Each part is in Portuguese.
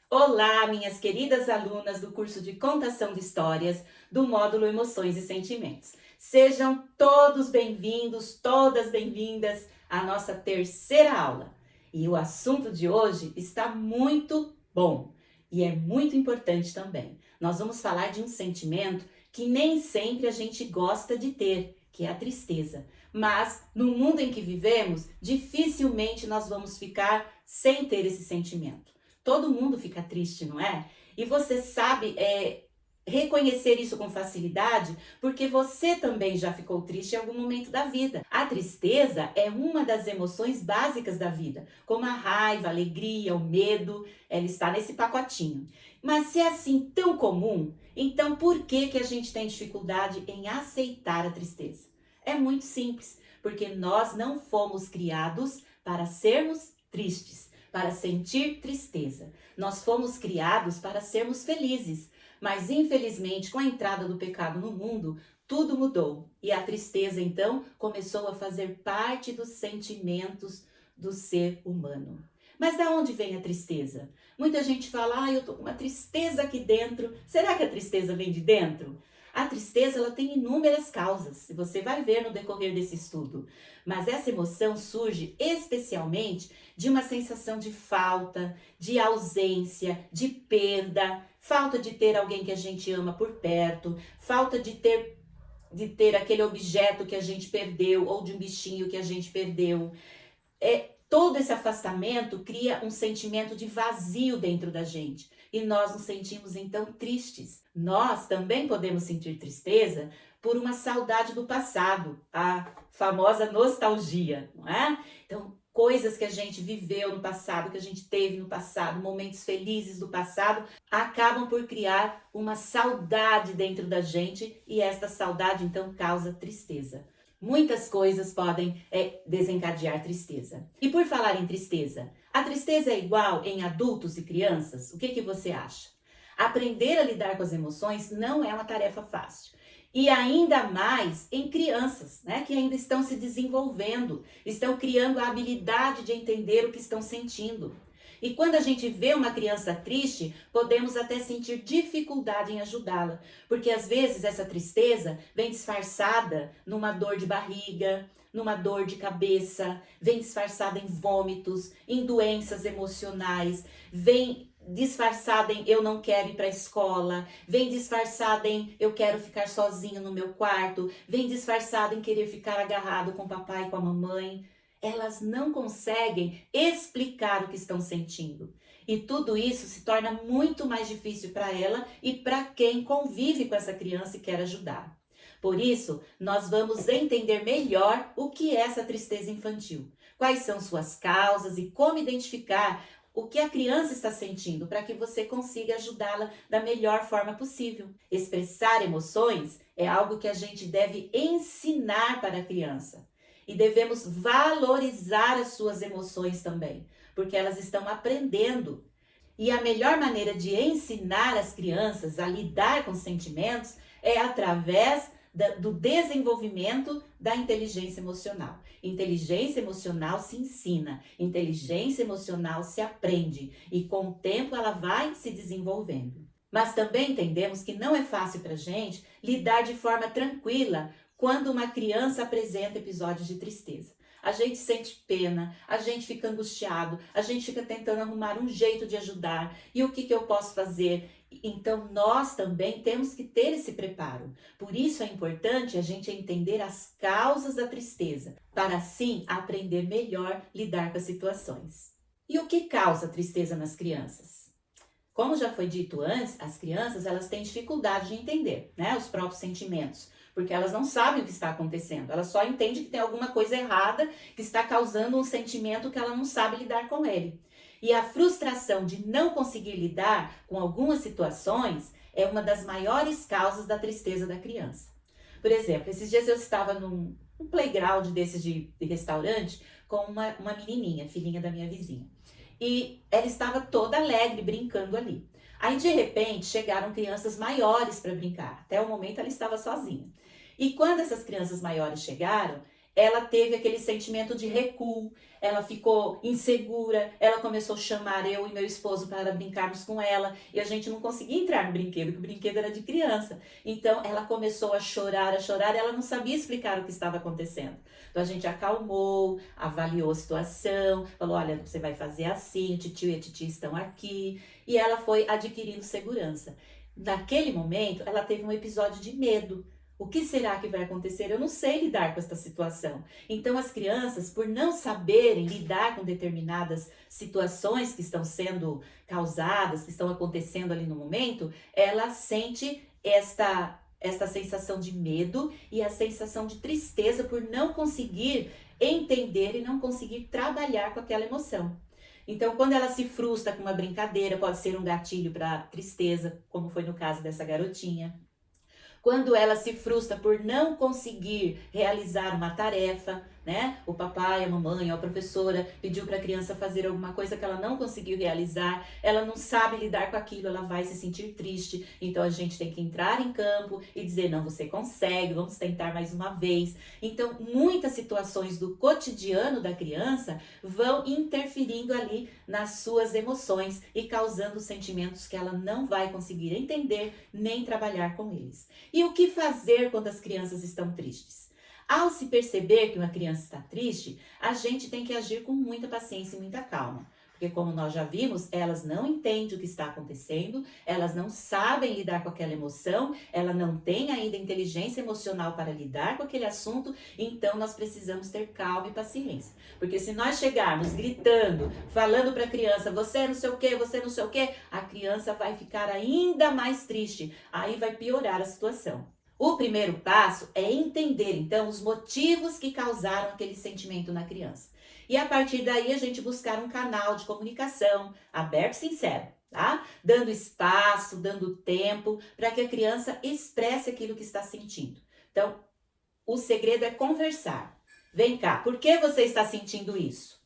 Olá, minhas queridas alunas do curso de Contação de Histórias do módulo Emoções e Sentimentos. Sejam todos bem-vindos, todas bem-vindas à nossa terceira aula. E o assunto de hoje está muito bom e é muito importante também. Nós vamos falar de um sentimento que nem sempre a gente gosta de ter, que é a tristeza. Mas no mundo em que vivemos, dificilmente nós vamos ficar sem ter esse sentimento. Todo mundo fica triste, não é? E você sabe reconhecer isso com facilidade porque você também já ficou triste em algum momento da vida. A tristeza é uma das emoções básicas da vida, como a raiva, a alegria, o medo, ela está nesse pacotinho. Mas se é assim tão comum, então por que a gente tem dificuldade em aceitar a tristeza? É muito simples, porque nós não fomos criados para sermos tristes, para sentir tristeza. Nós fomos criados para sermos felizes, mas infelizmente com a entrada do pecado no mundo, tudo mudou e a tristeza então começou a fazer parte dos sentimentos do ser humano. Mas da onde vem a tristeza? Muita gente fala, eu tô com uma tristeza aqui dentro. Será que a tristeza vem de dentro? A tristeza ela tem inúmeras causas, e você vai ver no decorrer desse estudo. Mas essa emoção surge especialmente de uma sensação de falta, de ausência, de perda, falta de ter alguém que a gente ama por perto, falta de ter aquele objeto que a gente perdeu ou de um bichinho que a gente perdeu. Todo esse afastamento cria um sentimento de vazio dentro da gente e nós nos sentimos então tristes. Nós também podemos sentir tristeza por uma saudade do passado, a famosa nostalgia, não é? Então, coisas que a gente viveu no passado, que a gente teve no passado, momentos felizes do passado, acabam por criar uma saudade dentro da gente e esta saudade então causa tristeza. Muitas coisas podem desencadear tristeza. E por falar em tristeza, a tristeza é igual em adultos e crianças? O que você acha? Aprender a lidar com as emoções não é uma tarefa fácil. E ainda mais em crianças, né, que ainda estão se desenvolvendo, estão criando a habilidade de entender o que estão sentindo. E quando a gente vê uma criança triste, podemos até sentir dificuldade em ajudá-la, porque às vezes essa tristeza vem disfarçada numa dor de barriga, numa dor de cabeça, vem disfarçada em vômitos, em doenças emocionais, vem disfarçada em eu não quero ir para a escola, vem disfarçada em eu quero ficar sozinho no meu quarto, vem disfarçada em querer ficar agarrado com o papai e com a mamãe. Elas não conseguem explicar o que estão sentindo. E tudo isso se torna muito mais difícil para ela e para quem convive com essa criança e quer ajudar. Por isso, nós vamos entender melhor o que é essa tristeza infantil, quais são suas causas e como identificar o que a criança está sentindo para que você consiga ajudá-la da melhor forma possível. Expressar emoções é algo que a gente deve ensinar para a criança. E devemos valorizar as suas emoções também, porque elas estão aprendendo. E a melhor maneira de ensinar as crianças a lidar com sentimentos é através do desenvolvimento da inteligência emocional. Inteligência emocional se ensina, inteligência emocional se aprende e com o tempo ela vai se desenvolvendo. Mas também entendemos que não é fácil para a gente lidar de forma tranquila quando uma criança apresenta episódios de tristeza. A gente sente pena, a gente fica angustiado, a gente fica tentando arrumar um jeito de ajudar. E o que eu posso fazer? Então, nós também temos que ter esse preparo. Por isso é importante a gente entender as causas da tristeza, para assim aprender melhor a lidar com as situações. E o que causa tristeza nas crianças? Como já foi dito antes, as crianças elas têm dificuldade de entender, né, os próprios sentimentos, porque elas não sabem o que está acontecendo, elas só entendem que tem alguma coisa errada que está causando um sentimento que ela não sabe lidar com ele. E a frustração de não conseguir lidar com algumas situações é uma das maiores causas da tristeza da criança. Por exemplo, esses dias eu estava num playground desses de restaurante com uma menininha, filhinha da minha vizinha. E ela estava toda alegre, brincando ali. Aí, de repente, chegaram crianças maiores para brincar. Até o momento, ela estava sozinha. E quando essas crianças maiores chegaram, ela teve aquele sentimento de recuo, ela ficou insegura, ela começou a chamar eu e meu esposo para brincarmos com ela, e a gente não conseguia entrar no brinquedo, porque o brinquedo era de criança. Então ela começou a chorar, ela não sabia explicar o que estava acontecendo. Então a gente acalmou, avaliou a situação, falou, olha, você vai fazer assim, o titio e a titia estão aqui, e ela foi adquirindo segurança. Naquele momento, ela teve um episódio de medo. O que será que vai acontecer? Eu não sei lidar com esta situação. Então, as crianças, por não saberem lidar com determinadas situações que estão sendo causadas, que estão acontecendo ali no momento, ela sente esta sensação de medo e a sensação de tristeza por não conseguir entender e não conseguir trabalhar com aquela emoção. Então, quando ela se frustra com uma brincadeira, pode ser um gatilho para tristeza, como foi no caso dessa garotinha. Quando ela se frustra por não conseguir realizar uma tarefa, né? O papai, a mamãe, a professora pediu para a criança fazer alguma coisa que ela não conseguiu realizar, ela não sabe lidar com aquilo, ela vai se sentir triste. Então a gente tem que entrar em campo e dizer, não, você consegue, vamos tentar mais uma vez. Então, muitas situações do cotidiano da criança vão interferindo ali nas suas emoções e causando sentimentos que ela não vai conseguir entender nem trabalhar com eles. E o que fazer quando as crianças estão tristes? Ao se perceber que uma criança está triste, a gente tem que agir com muita paciência e muita calma. Porque como nós já vimos, elas não entendem o que está acontecendo, elas não sabem lidar com aquela emoção, ela não tem ainda inteligência emocional para lidar com aquele assunto, então nós precisamos ter calma e paciência. Porque se nós chegarmos gritando, falando para a criança, você não sei o que, você não sei o que, a criança vai ficar ainda mais triste, aí vai piorar a situação. O primeiro passo é entender, então, os motivos que causaram aquele sentimento na criança. E a partir daí a gente buscar um canal de comunicação aberto e sincero, tá? Dando espaço, dando tempo para que a criança expresse aquilo que está sentindo. Então, o segredo é conversar. Vem cá, por que você está sentindo isso?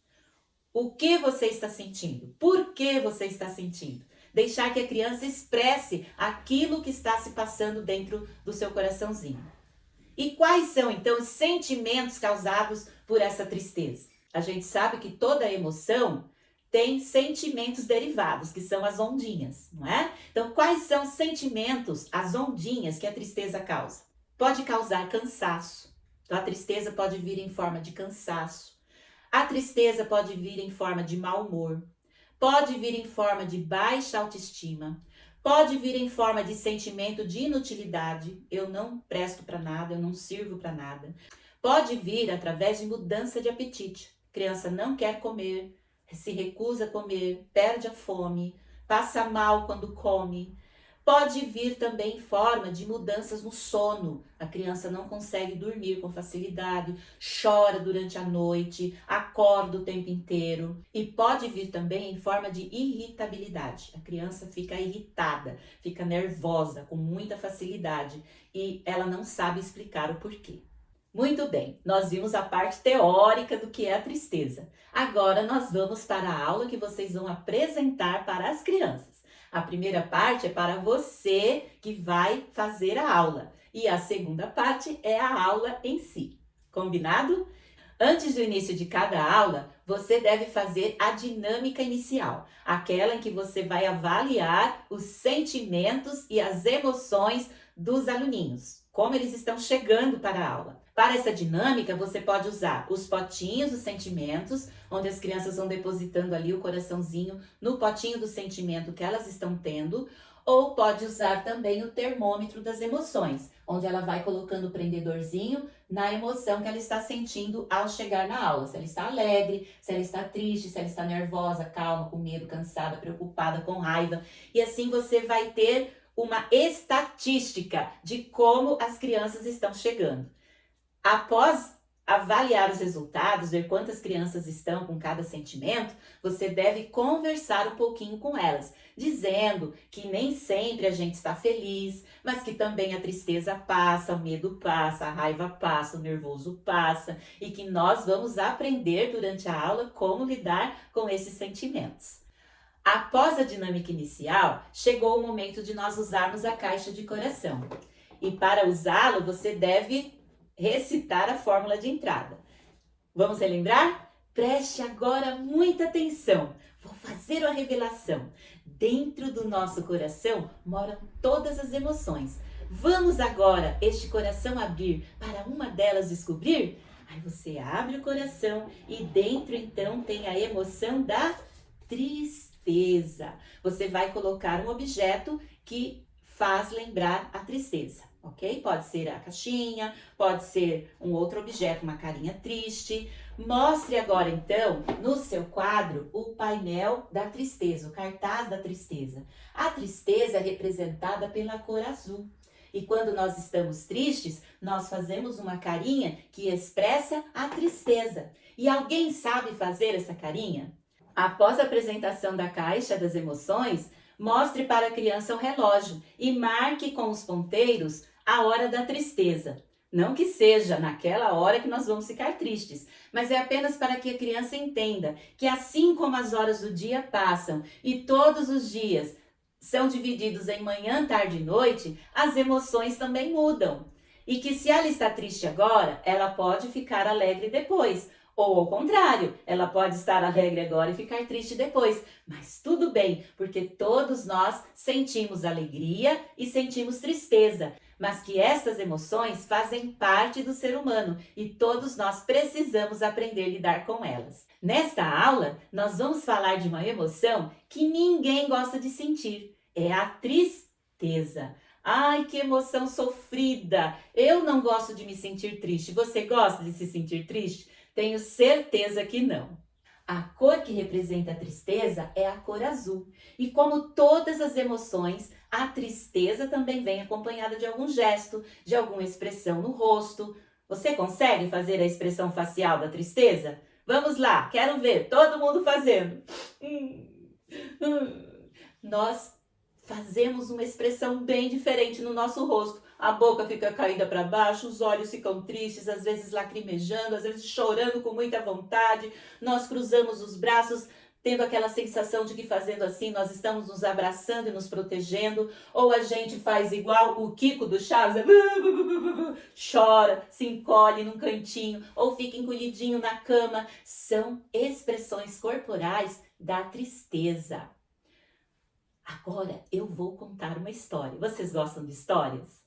O que você está sentindo? Por que você está sentindo? Deixar que a criança expresse aquilo que está se passando dentro do seu coraçãozinho. E quais são, então, os sentimentos causados por essa tristeza? A gente sabe que toda emoção tem sentimentos derivados, que são as ondinhas, não é? Então, quais são os sentimentos, as ondinhas que a tristeza causa? Pode causar cansaço. Então, a tristeza pode vir em forma de cansaço. A tristeza pode vir em forma de mau humor. Pode vir em forma de baixa autoestima, pode vir em forma de sentimento de inutilidade, eu não presto para nada, eu não sirvo para nada. Pode vir através de mudança de apetite. A criança não quer comer, se recusa a comer, perde a fome, passa mal quando come. Pode vir também em forma de mudanças no sono. A criança não consegue dormir com facilidade, chora durante a noite, acorda o tempo inteiro. E pode vir também em forma de irritabilidade. A criança fica irritada, fica nervosa com muita facilidade e ela não sabe explicar o porquê. Muito bem, nós vimos a parte teórica do que é a tristeza. Agora nós vamos para a aula que vocês vão apresentar para as crianças. A primeira parte é para você que vai fazer a aula e a segunda parte é a aula em si. Combinado? Antes do início de cada aula, você deve fazer a dinâmica inicial, aquela em que você vai avaliar os sentimentos e as emoções dos aluninhos, como eles estão chegando para a aula. Para essa dinâmica, você pode usar os potinhos dos sentimentos, onde as crianças vão depositando ali o coraçãozinho no potinho do sentimento que elas estão tendo, ou pode usar também o termômetro das emoções, onde ela vai colocando o prendedorzinho na emoção que ela está sentindo ao chegar na aula. Se ela está alegre, se ela está triste, se ela está nervosa, calma, com medo, cansada, preocupada, com raiva. E assim você vai ter uma estatística de como as crianças estão chegando. Após avaliar os resultados, ver quantas crianças estão com cada sentimento, você deve conversar um pouquinho com elas, dizendo que nem sempre a gente está feliz, mas que também a tristeza passa, o medo passa, a raiva passa, o nervoso passa e que nós vamos aprender durante a aula como lidar com esses sentimentos. Após a dinâmica inicial, chegou o momento de nós usarmos a caixa de coração. E para usá-lo, você deve recitar a fórmula de entrada. Vamos relembrar? Preste agora muita atenção. Vou fazer uma revelação. Dentro do nosso coração moram todas as emoções. Vamos agora este coração abrir para uma delas descobrir? Aí você abre o coração e dentro então tem a emoção da tristeza. Você vai colocar um objeto que faz lembrar a tristeza, ok? Pode ser a caixinha, pode ser um outro objeto, uma carinha triste. Mostre agora então no seu quadro o painel da tristeza, o cartaz da tristeza. A tristeza é representada pela cor azul. E quando nós estamos tristes, nós fazemos uma carinha que expressa a tristeza. E alguém sabe fazer essa carinha? Após a apresentação da caixa das emoções, mostre para a criança o relógio e marque com os ponteiros a hora da tristeza. Não que seja naquela hora que nós vamos ficar tristes, mas é apenas para que a criança entenda que assim como as horas do dia passam e todos os dias são divididos em manhã, tarde e noite, as emoções também mudam. E que se ela está triste agora, ela pode ficar alegre depois. Ou ao contrário, ela pode estar alegre agora e ficar triste depois. Mas tudo bem, porque todos nós sentimos alegria e sentimos tristeza. Mas que estas emoções fazem parte do ser humano e todos nós precisamos aprender a lidar com elas. Nesta aula, nós vamos falar de uma emoção que ninguém gosta de sentir. É a tristeza. Ai, que emoção sofrida! Eu não gosto de me sentir triste. Você gosta de se sentir triste? Tenho certeza que não. A cor que representa a tristeza é a cor azul. E como todas as emoções, a tristeza também vem acompanhada de algum gesto, de alguma expressão no rosto. Você consegue fazer a expressão facial da tristeza? Vamos lá, quero ver todo mundo fazendo. Nós fazemos uma expressão bem diferente no nosso rosto. A boca fica caída para baixo, os olhos ficam tristes, às vezes lacrimejando, às vezes chorando com muita vontade. Nós cruzamos os braços, tendo aquela sensação de que fazendo assim nós estamos nos abraçando e nos protegendo. Ou a gente faz igual o Kiko do Chaves, chora, se encolhe num cantinho ou fica encolhidinho na cama. São expressões corporais da tristeza. Agora eu vou contar uma história. Vocês gostam de histórias?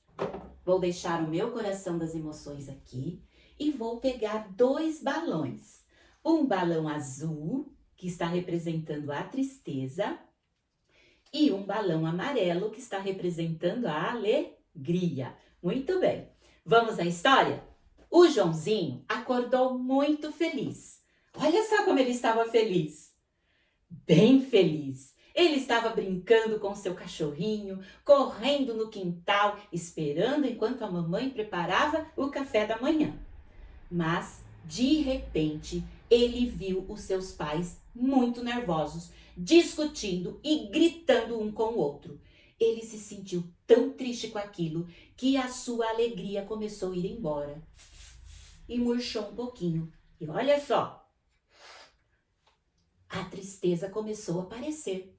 Vou deixar o meu coração das emoções aqui e vou pegar 2 balões. Um balão azul, que está representando a tristeza, e um balão amarelo, que está representando a alegria. Muito bem. Vamos à história? O Joãozinho acordou muito feliz. Olha só como ele estava feliz. Bem feliz. Ele estava brincando com seu cachorrinho, correndo no quintal, esperando enquanto a mamãe preparava o café da manhã. Mas, de repente, ele viu os seus pais muito nervosos, discutindo e gritando um com o outro. Ele se sentiu tão triste com aquilo que a sua alegria começou a ir embora. E murchou um pouquinho. E olha só, a tristeza começou a aparecer.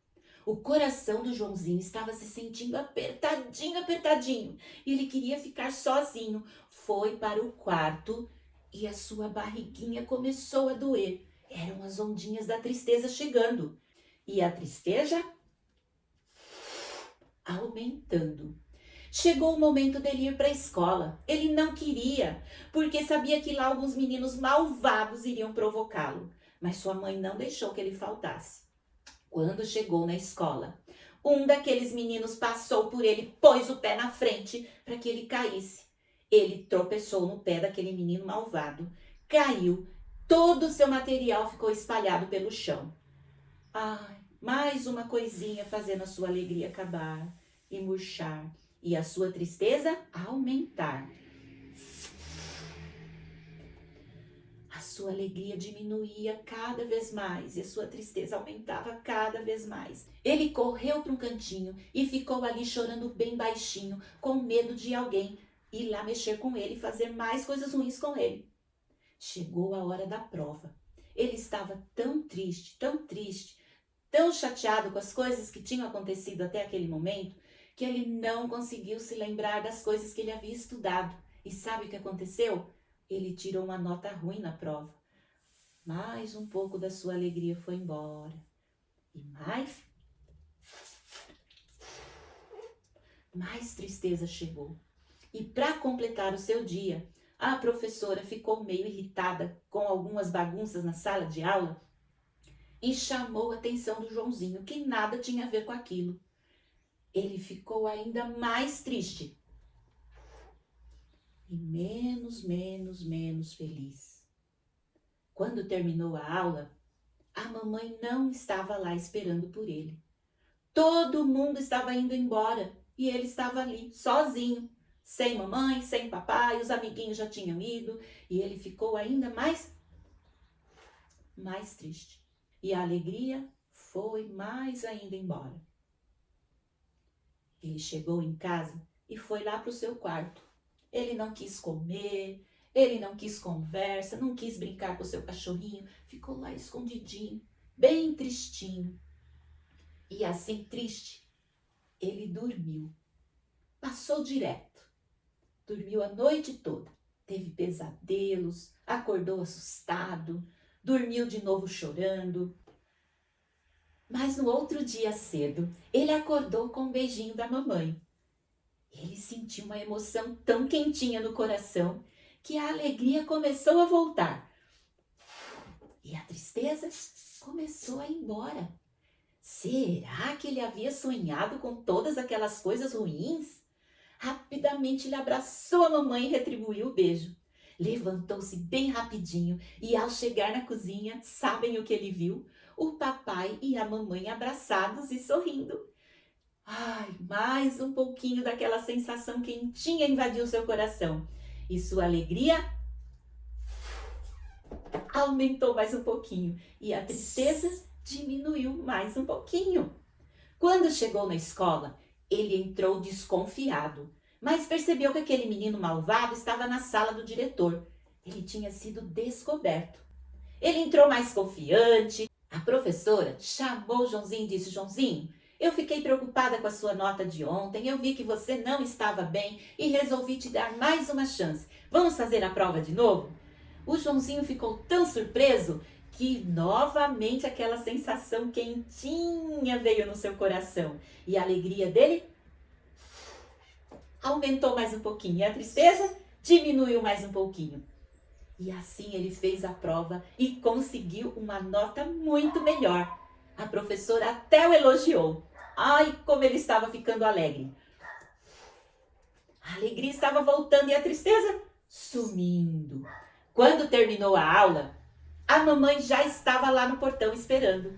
O coração do Joãozinho estava se sentindo apertadinho, apertadinho. Ele queria ficar sozinho. Foi para o quarto e a sua barriguinha começou a doer. Eram as ondinhas da tristeza chegando. E a tristeza aumentando. Chegou o momento dele ir para a escola. Ele não queria, porque sabia que lá alguns meninos malvados iriam provocá-lo. Mas sua mãe não deixou que ele faltasse. Quando chegou na escola, um daqueles meninos passou por ele, pôs o pé na frente para que ele caísse. Ele tropeçou no pé daquele menino malvado, caiu, todo o seu material ficou espalhado pelo chão. Ai, mais uma coisinha fazendo a sua alegria acabar e murchar e a sua tristeza aumentar. A sua alegria diminuía cada vez mais e a sua tristeza aumentava cada vez mais. Ele correu para um cantinho e ficou ali chorando bem baixinho, com medo de alguém ir lá mexer com ele e fazer mais coisas ruins com ele. Chegou a hora da prova. Ele estava tão triste, tão chateado com as coisas que tinham acontecido até aquele momento, que ele não conseguiu se lembrar das coisas que ele havia estudado. E sabe o que aconteceu? Ele tirou uma nota ruim na prova. Mais um pouco da sua alegria foi embora. E mais tristeza chegou. E para completar o seu dia, a professora ficou meio irritada com algumas bagunças na sala de aula e chamou a atenção do Joãozinho, que nada tinha a ver com aquilo. Ele ficou ainda mais triste e menos feliz. Quando terminou a aula, a mamãe não estava lá esperando por ele. Todo mundo estava indo embora e ele estava ali, sozinho, sem mamãe, sem papai, os amiguinhos já tinham ido e ele ficou ainda mais triste. E a alegria foi mais ainda embora. Ele chegou em casa e foi lá para o seu quarto. Ele não quis comer, ele não quis conversa, não quis brincar com o seu cachorrinho, ficou lá escondidinho, bem tristinho. E assim triste, ele dormiu. Passou direto. Dormiu a noite toda. Teve pesadelos, acordou assustado, dormiu de novo chorando. Mas no outro dia cedo, ele acordou com um beijinho da mamãe. Ele sentiu uma emoção tão quentinha no coração que a alegria começou a voltar. E a tristeza começou a ir embora. Será que ele havia sonhado com todas aquelas coisas ruins? Rapidamente ele abraçou a mamãe e retribuiu o beijo. Levantou-se bem rapidinho e ao chegar na cozinha, sabem o que ele viu? O papai e a mamãe abraçados e sorrindo. Ai, mais um pouquinho daquela sensação quentinha invadiu seu coração. E sua alegria aumentou mais um pouquinho. E a tristeza diminuiu mais um pouquinho. Quando chegou na escola, ele entrou desconfiado, mas percebeu que aquele menino malvado estava na sala do diretor. Ele tinha sido descoberto. Ele entrou mais confiante. A professora chamou o Joãozinho e disse: Joãozinho, eu fiquei preocupada com a sua nota de ontem, eu vi que você não estava bem e resolvi te dar mais uma chance. Vamos fazer a prova de novo? O Joãozinho ficou tão surpreso que novamente aquela sensação quentinha veio no seu coração. E a alegria dele aumentou mais um pouquinho. E a tristeza diminuiu mais um pouquinho. E assim ele fez a prova e conseguiu uma nota muito melhor. A professora até o elogiou. Ai, como ele estava ficando alegre. A alegria estava voltando e a tristeza sumindo. Quando terminou a aula, a mamãe já estava lá no portão esperando.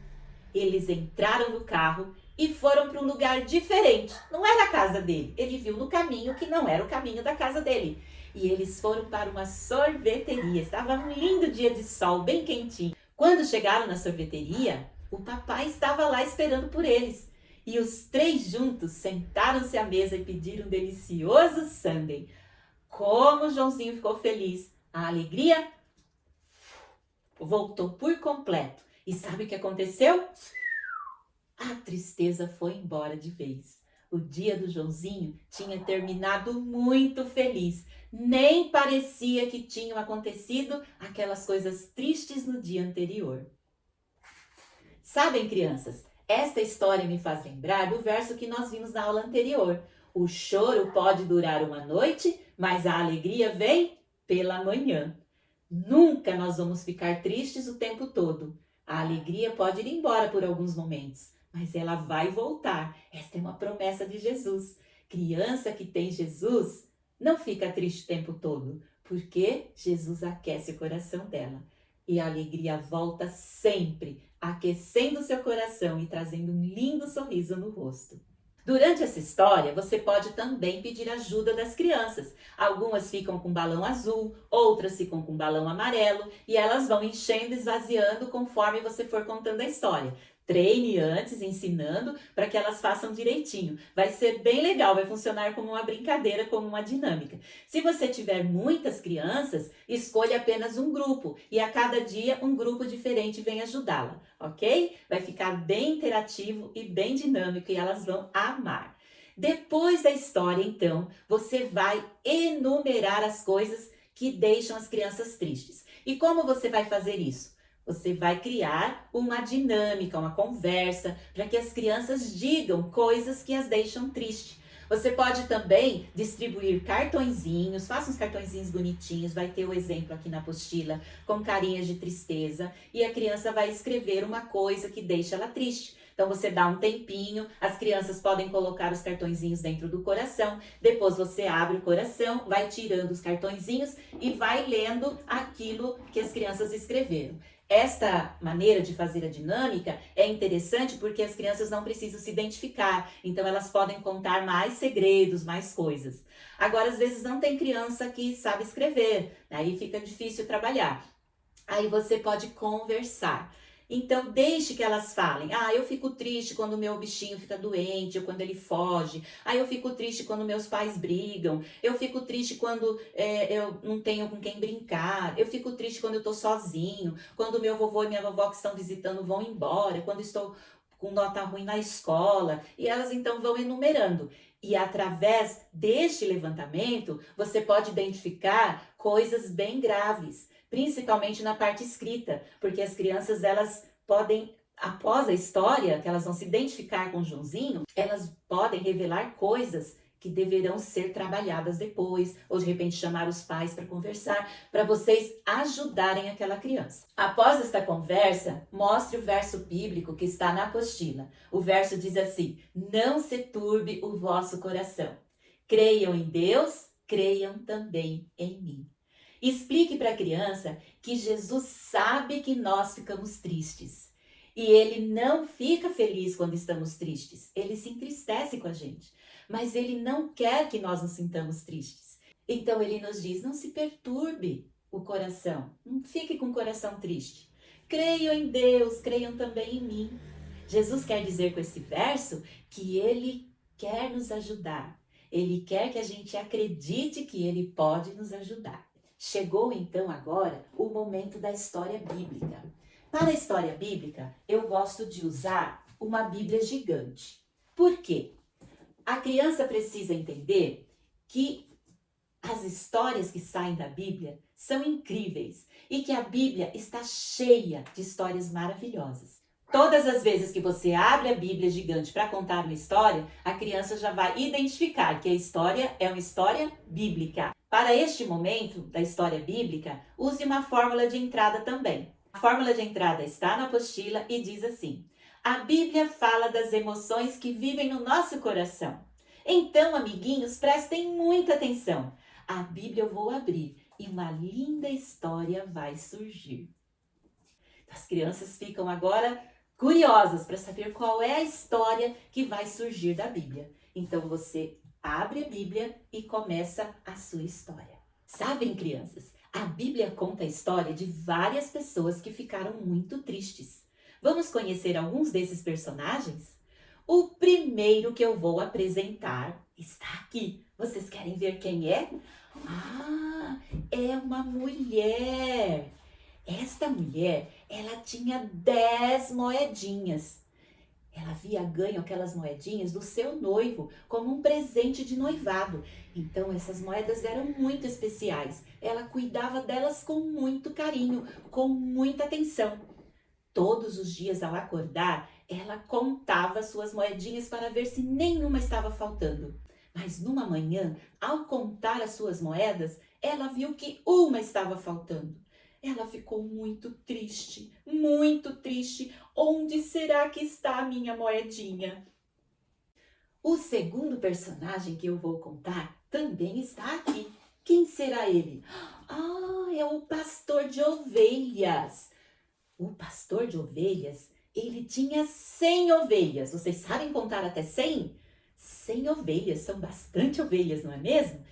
Eles entraram no carro e foram para um lugar diferente. Não era a casa dele. Ele viu no caminho que não era o caminho da casa dele. E eles foram para uma sorveteria. Estava um lindo dia de sol, bem quentinho. Quando chegaram na sorveteria, o papai estava lá esperando por eles. E os três juntos sentaram-se à mesa e pediram um delicioso sundae. Como o Joãozinho ficou feliz. A alegria voltou por completo. E sabe o que aconteceu? A tristeza foi embora de vez. O dia do Joãozinho tinha terminado muito feliz. Nem parecia que tinham acontecido aquelas coisas tristes no dia anterior. Sabem, crianças, esta história me faz lembrar do verso que nós vimos na aula anterior. O choro pode durar uma noite, mas a alegria vem pela manhã. Nunca nós vamos ficar tristes o tempo todo. A alegria pode ir embora por alguns momentos, mas ela vai voltar. Esta é uma promessa de Jesus. Criança que tem Jesus não fica triste o tempo todo, porque Jesus aquece o coração dela. E a alegria volta sempre, aquecendo seu coração e trazendo um lindo sorriso no rosto. Durante essa história, você pode também pedir ajuda das crianças. Algumas ficam com balão azul, outras ficam com balão amarelo e elas vão enchendo e esvaziando conforme você for contando a história. Treine antes, ensinando, para que elas façam direitinho. Vai ser bem legal, vai funcionar como uma brincadeira, como uma dinâmica. Se você tiver muitas crianças, escolha apenas um grupo e a cada dia um grupo diferente vem ajudá-la, ok? Vai ficar bem interativo e bem dinâmico e elas vão amar. Depois da história, então, você vai enumerar as coisas que deixam as crianças tristes. E como você vai fazer isso? Você vai criar uma dinâmica, uma conversa, para que as crianças digam coisas que as deixam tristes. Você pode também distribuir cartõezinhos, faça uns cartõezinhos bonitinhos, vai ter o exemplo aqui na apostila, com carinhas de tristeza, e a criança vai escrever uma coisa que deixa ela triste. Então você dá um tempinho, as crianças podem colocar os cartõezinhos dentro do coração, depois você abre o coração, vai tirando os cartõezinhos e vai lendo aquilo que as crianças escreveram. Esta maneira de fazer a dinâmica é interessante porque as crianças não precisam se identificar, então elas podem contar mais segredos, mais coisas. Agora, às vezes não tem criança que sabe escrever, aí fica difícil trabalhar. Aí você pode conversar. Então, deixe que elas falem. Ah, eu fico triste quando o meu bichinho fica doente, ou quando ele foge. Ah, eu fico triste quando meus pais brigam. Eu fico triste quando eu não tenho com quem brincar. Eu fico triste quando eu tô sozinho. Quando meu vovô e minha vovó que estão visitando vão embora. Quando estou com nota ruim na escola. E elas então vão enumerando. E através deste levantamento, você pode identificar coisas bem graves, principalmente na parte escrita, porque as crianças elas podem, após a história, que elas vão se identificar com o Joãozinho, elas podem revelar coisas que deverão ser trabalhadas depois, ou de repente chamar os pais para conversar, para vocês ajudarem aquela criança. Após esta conversa, mostre o verso bíblico que está na apostila. O verso diz assim: não se turbe o vosso coração. Creiam em Deus, creiam também em mim. Explique para a criança que Jesus sabe que nós ficamos tristes. E ele não fica feliz quando estamos tristes. Ele se entristece com a gente. Mas ele não quer que nós nos sintamos tristes. Então ele nos diz: não se perturbe o coração. Não fique com o coração triste. Creiam em Deus, creiam também em mim. Jesus quer dizer com esse verso que ele quer nos ajudar. Ele quer que a gente acredite que ele pode nos ajudar. Chegou então agora o momento da história bíblica. Para a história bíblica, eu gosto de usar uma Bíblia gigante. Por quê? A criança precisa entender que as histórias que saem da Bíblia são incríveis e que a Bíblia está cheia de histórias maravilhosas. Todas as vezes que você abre a Bíblia gigante para contar uma história, a criança já vai identificar que a história é uma história bíblica. Para este momento da história bíblica, use uma fórmula de entrada também. A fórmula de entrada está na apostila e diz assim: a Bíblia fala das emoções que vivem no nosso coração. Então, amiguinhos, prestem muita atenção. A Bíblia eu vou abrir e uma linda história vai surgir. As crianças ficam agora curiosas para saber qual é a história que vai surgir da Bíblia. Então, você abre a Bíblia e começa a sua história. Sabem, crianças, a Bíblia conta a história de várias pessoas que ficaram muito tristes. Vamos conhecer alguns desses personagens? O primeiro que eu vou apresentar está aqui. Vocês querem ver quem é? Ah, é uma mulher. Esta mulher, ela tinha 10 moedinhas. Ela havia ganho aquelas moedinhas do seu noivo como um presente de noivado. Então essas moedas eram muito especiais. Ela cuidava delas com muito carinho, com muita atenção. Todos os dias ao acordar, ela contava suas moedinhas para ver se nenhuma estava faltando. Mas numa manhã, ao contar as suas moedas, ela viu que uma estava faltando. Ela ficou muito triste, muito triste. Onde será que está a minha moedinha? O segundo personagem que eu vou contar também está aqui. Quem será ele? Ah, é o pastor de ovelhas. O pastor de ovelhas, ele tinha 100 ovelhas. Vocês sabem contar até 100? 100 ovelhas, são bastante ovelhas, não é mesmo?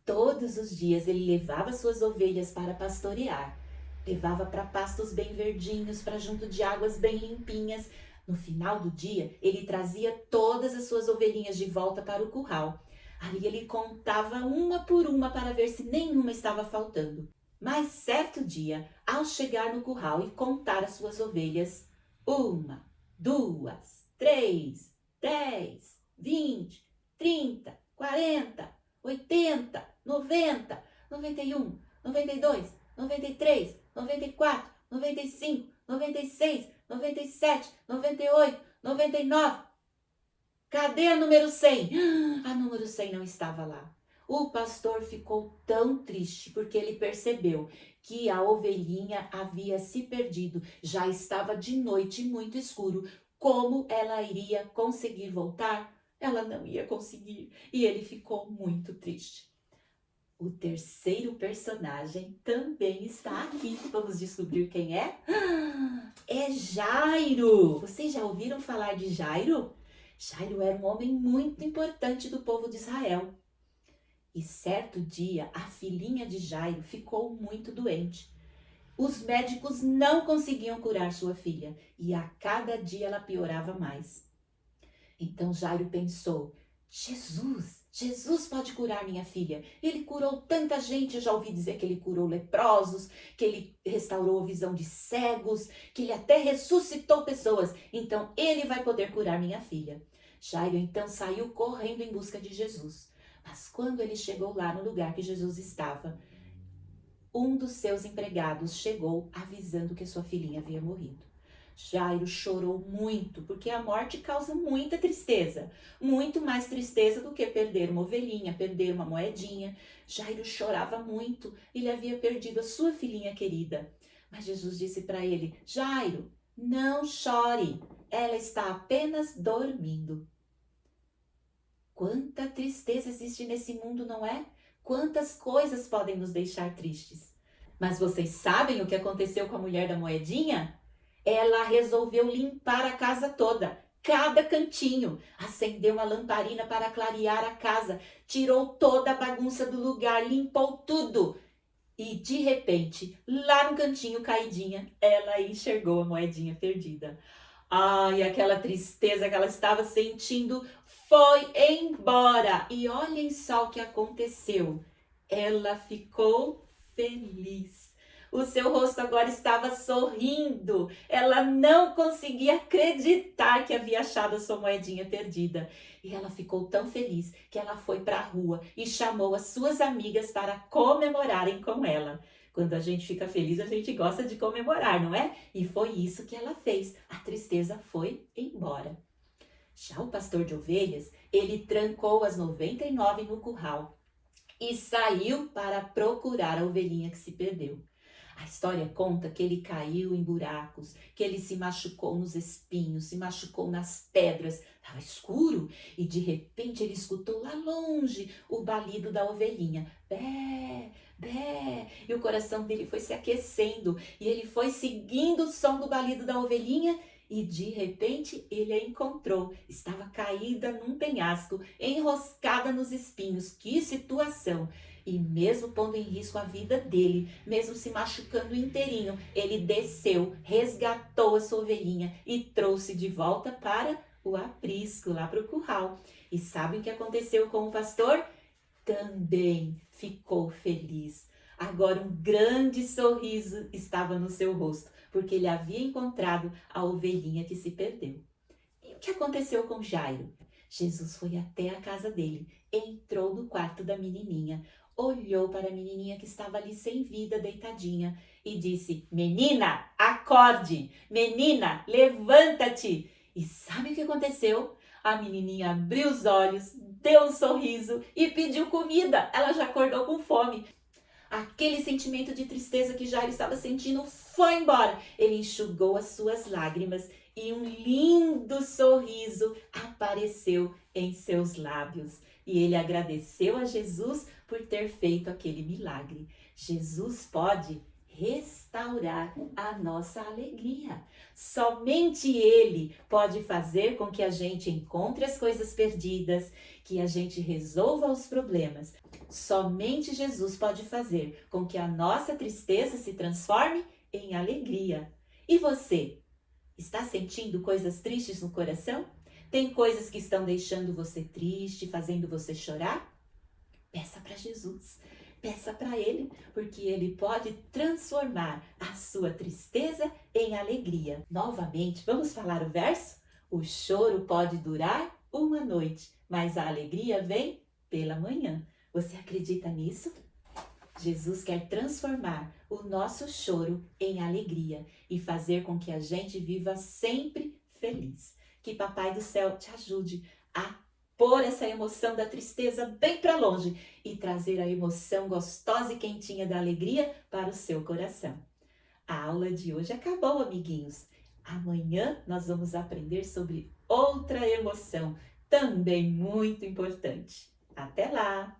Todos os dias ele levava suas ovelhas para pastorear. Levava para pastos bem verdinhos, para junto de águas bem limpinhas. No final do dia, ele trazia todas as suas ovelhinhas de volta para o curral. Ali ele contava uma por uma para ver se nenhuma estava faltando. Mas certo dia, ao chegar no curral e contar as suas ovelhas, 1, 2, 3, 10, 20, 30, 40, 80, 90, 91, 92, 93, 94, 95, 96, 97, 98, 99. Cadê a número 100? A número 100 não estava lá. O pastor ficou tão triste porque ele percebeu que a ovelhinha havia se perdido. Já estava de noite, muito escuro. Como ela iria conseguir voltar? Ela não ia conseguir e ele ficou muito triste. O terceiro personagem também está aqui. Vamos descobrir quem é? É Jairo. Vocês já ouviram falar de Jairo? Jairo era um homem muito importante do povo de Israel. E certo dia, a filhinha de Jairo ficou muito doente. Os médicos não conseguiam curar sua filha e a cada dia ela piorava mais. Então Jairo pensou: Jesus pode curar minha filha. Ele curou tanta gente, eu já ouvi dizer que ele curou leprosos, que ele restaurou a visão de cegos, que ele até ressuscitou pessoas. Então ele vai poder curar minha filha. Jairo então saiu correndo em busca de Jesus. Mas quando ele chegou lá no lugar que Jesus estava, um dos seus empregados chegou avisando que sua filhinha havia morrido. Jairo chorou muito, porque a morte causa muita tristeza, muito mais tristeza do que perder uma ovelhinha, perder uma moedinha. Jairo chorava muito, ele havia perdido a sua filhinha querida. Mas Jesus disse para ele: Jairo, não chore, ela está apenas dormindo. Quanta tristeza existe nesse mundo, não é? Quantas coisas podem nos deixar tristes. Mas vocês sabem o que aconteceu com a mulher da moedinha? Ela resolveu limpar a casa toda, cada cantinho. Acendeu uma lamparina para clarear a casa, tirou toda a bagunça do lugar, limpou tudo. E de repente, lá no cantinho caidinha, ela enxergou a moedinha perdida. Ai, aquela tristeza que ela estava sentindo foi embora. E olhem só o que aconteceu. Ela ficou feliz. O seu rosto agora estava sorrindo. Ela não conseguia acreditar que havia achado a sua moedinha perdida. E ela ficou tão feliz que ela foi para a rua e chamou as suas amigas para comemorarem com ela. Quando a gente fica feliz, a gente gosta de comemorar, não é? E foi isso que ela fez. A tristeza foi embora. Já o pastor de ovelhas, ele trancou as 99 no curral e saiu para procurar a ovelhinha que se perdeu. A história conta que ele caiu em buracos, que ele se machucou nos espinhos, se machucou nas pedras. Estava escuro e de repente ele escutou lá longe o balido da ovelhinha. Bé, bé. E o coração dele foi se aquecendo e ele foi seguindo o som do balido da ovelhinha e de repente ele a encontrou. Estava caída num penhasco, enroscada nos espinhos. Que situação! E mesmo pondo em risco a vida dele, mesmo se machucando inteirinho, ele desceu, resgatou a sua ovelhinha e trouxe de volta para o aprisco, lá para o curral. E sabe o que aconteceu com o pastor? Também ficou feliz. Agora um grande sorriso estava no seu rosto, porque ele havia encontrado a ovelhinha que se perdeu. E o que aconteceu com Jairo? Jesus foi até a casa dele, entrou no quarto da menininha, olhou para a menininha que estava ali sem vida, deitadinha, e disse: Menina, acorde! Menina, levanta-te! E sabe o que aconteceu? A menininha abriu os olhos, deu um sorriso e pediu comida. Ela já acordou com fome. Aquele sentimento de tristeza que Jairo estava sentindo foi embora. Ele enxugou as suas lágrimas e um lindo sorriso apareceu em seus lábios. E ele agradeceu a Jesus por ter feito aquele milagre. Jesus pode restaurar a nossa alegria. Somente Ele pode fazer com que a gente encontre as coisas perdidas, que a gente resolva os problemas. Somente Jesus pode fazer com que a nossa tristeza se transforme em alegria. E você? Está sentindo coisas tristes no coração? Tem coisas que estão deixando você triste, fazendo você chorar? Peça para Jesus. Peça para Ele, porque Ele pode transformar a sua tristeza em alegria. Novamente, vamos falar o verso? O choro pode durar uma noite, mas a alegria vem pela manhã. Você acredita nisso? Jesus quer transformar o nosso choro em alegria e fazer com que a gente viva sempre feliz. Que Papai do Céu te ajude a pôr essa emoção da tristeza bem para longe e trazer a emoção gostosa e quentinha da alegria para o seu coração. A aula de hoje acabou, amiguinhos. Amanhã nós vamos aprender sobre outra emoção, também muito importante. Até lá!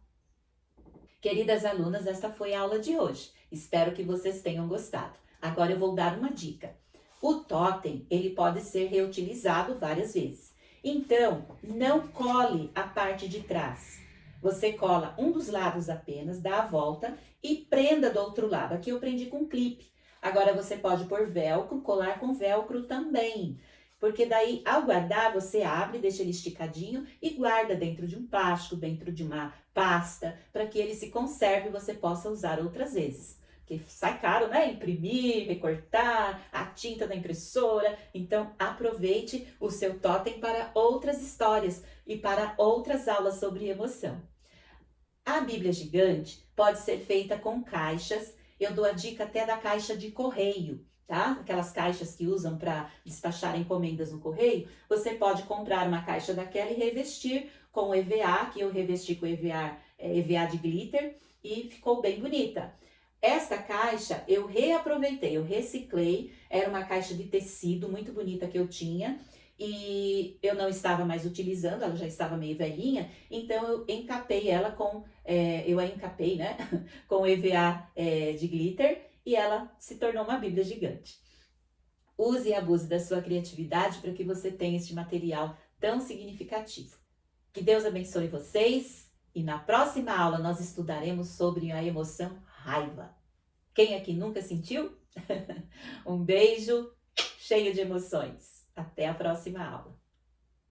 Queridas alunas, esta foi a aula de hoje. Espero que vocês tenham gostado. Agora eu vou dar uma dica. O totem, ele pode ser reutilizado várias vezes. Então, não cole a parte de trás. Você cola um dos lados apenas, dá a volta e prenda do outro lado. Aqui eu prendi com clipe. Agora você pode pôr velcro, colar com velcro também. Porque daí, ao guardar, você abre, deixa ele esticadinho e guarda dentro de um plástico, dentro de uma pasta, para que ele se conserve e você possa usar outras vezes. Porque sai caro, né? Imprimir, recortar, a tinta da impressora. Então, aproveite o seu totem para outras histórias e para outras aulas sobre emoção. A Bíblia gigante pode ser feita com caixas. Eu dou a dica até da caixa de correio, tá? Aquelas caixas que usam para despachar encomendas no correio. Você pode comprar uma caixa daquela e revestir com EVA, que eu revesti com EVA de glitter e ficou bem bonita. Esta caixa eu reaproveitei, eu reciclei, era uma caixa de tecido muito bonita que eu tinha e eu não estava mais utilizando, ela já estava meio velhinha, então eu encapei ela com, eu a encapei, né, com EVA de glitter e ela se tornou uma Bíblia gigante. Use e abuse da sua criatividade para que você tenha este material tão significativo. Que Deus abençoe vocês e na próxima aula nós estudaremos sobre a emoção raiva. Quem aqui nunca sentiu? Um beijo cheio de emoções. Até a próxima aula.